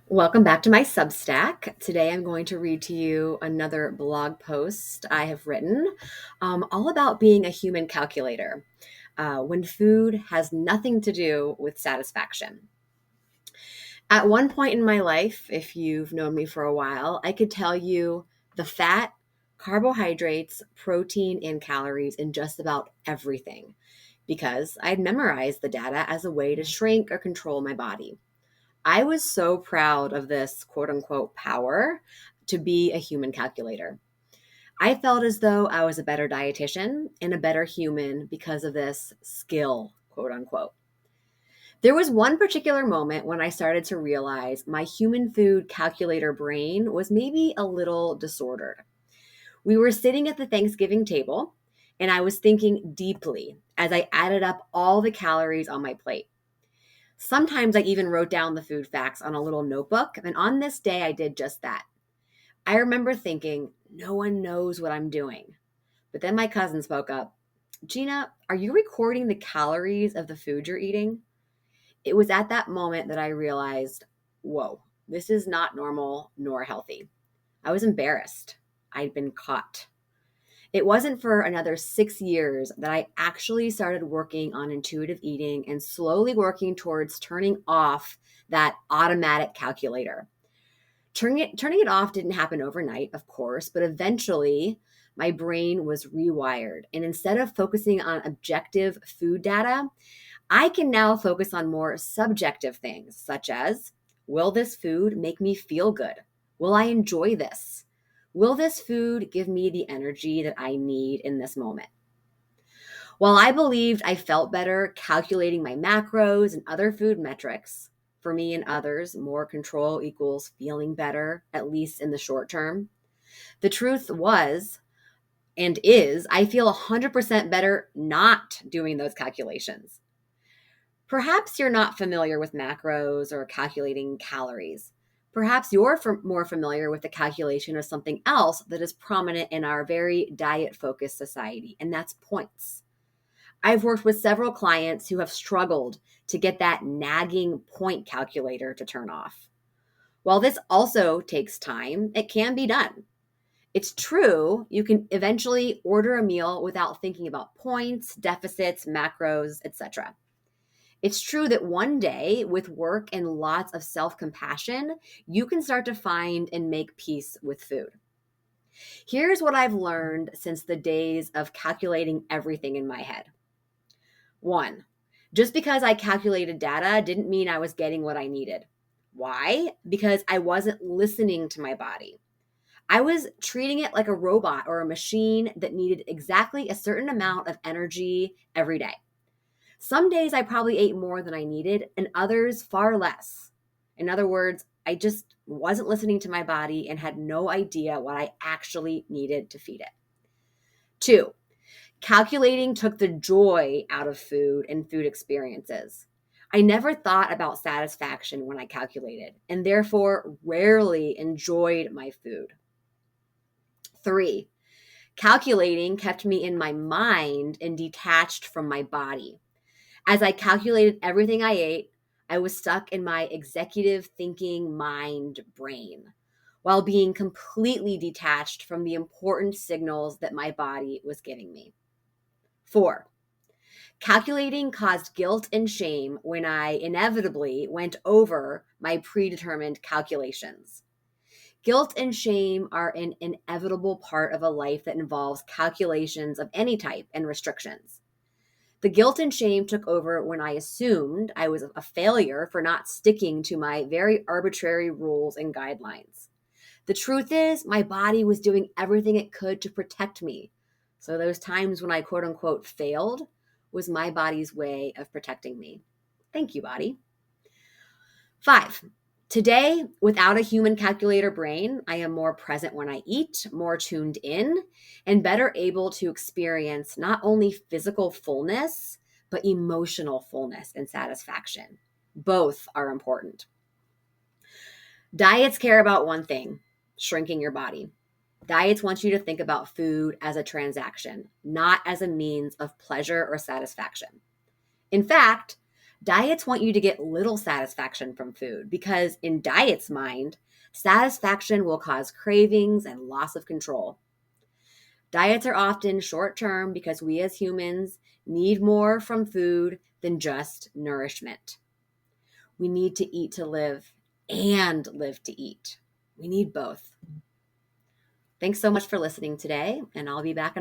Welcome back to my Substack. Today I'm going to read to you another blog post I have written all about being a human calculator when food has nothing to do with satisfaction. At one point in my life, if you've known me for a while, I could tell you the fat, carbohydrates, protein, and calories in just about everything because I'd memorized the data as a way to shrink or control my body. I was so proud of this quote unquote power to be a human calculator. I felt as though I was a better dietitian and a better human because of this skill, quote unquote. There was one particular moment when I started to realize my human food calculator brain was maybe a little disordered. We were sitting at the Thanksgiving table, and I was thinking deeply as I added up all the calories on my plate. Sometimes I even wrote down the food facts on a little notebook, and on this day, I did just that. I remember thinking, no one knows what I'm doing. But then my cousin spoke up. Gina, are you recording the calories of the food you're eating? It was at that moment that I realized, whoa, this is not normal nor healthy. I was embarrassed. I'd been caught. It wasn't for another 6 years that I actually started working on intuitive eating and slowly working towards turning off that automatic calculator. Turning it off didn't happen overnight, of course, but eventually my brain was rewired. And instead of focusing on objective food data, I can now focus on more subjective things, such as, will this food make me feel good? Will I enjoy this? Will this food give me the energy that I need in this moment? While I believed I felt better calculating my macros and other food metrics, for me and others, more control equals feeling better, at least in the short term. The truth was and is, I feel 100% better not doing those calculations. Perhaps you're not familiar with macros or calculating calories. Perhaps you're more familiar with the calculation of something else that is prominent in our very diet focused society, and that's points. I've worked with several clients who have struggled to get that nagging point calculator to turn off. While this also takes time, it can be done. It's true, you can eventually order a meal without thinking about points, deficits, macros, etc. It's true that one day, with work and lots of self compassion, you can start to find and make peace with food. Here's what I've learned since the days of calculating everything in my head. One, just because I calculated data didn't mean I was getting what I needed. Why? Because I wasn't listening to my body. I was treating it like a robot or a machine that needed exactly a certain amount of energy every day. Some days I probably ate more than I needed, and others far less. In other words, I just wasn't listening to my body and had no idea what I actually needed to feed it. Two, calculating took the joy out of food and food experiences. I never thought about satisfaction when I calculated, and therefore rarely enjoyed my food. Three, calculating kept me in my mind and detached from my body. As I calculated everything I ate, I was stuck in my executive thinking mind brain while being completely detached from the important signals that my body was giving me. Four, calculating caused guilt and shame when I inevitably went over my predetermined calculations. Guilt and shame are an inevitable part of a life that involves calculations of any type and restrictions. The guilt and shame took over when I assumed I was a failure for not sticking to my very arbitrary rules and guidelines. The truth is, my body was doing everything it could to protect me. So those times when I quote unquote failed was my body's way of protecting me. Thank you, body. Five, today, without a human calculator brain, I am more present when I eat, more tuned in, and better able to experience not only physical fullness, but emotional fullness and satisfaction. Both are important. Diets care about one thing: shrinking your body. Diets want you to think about food as a transaction, not as a means of pleasure or satisfaction. In fact, Diets want you to get little satisfaction from food because, in diet's mind, satisfaction will cause cravings and loss of control. Diets are often short term because we as humans need more from food than just nourishment. We need to eat to live and live to eat. We need both. Thanks so much for listening today, and I'll be back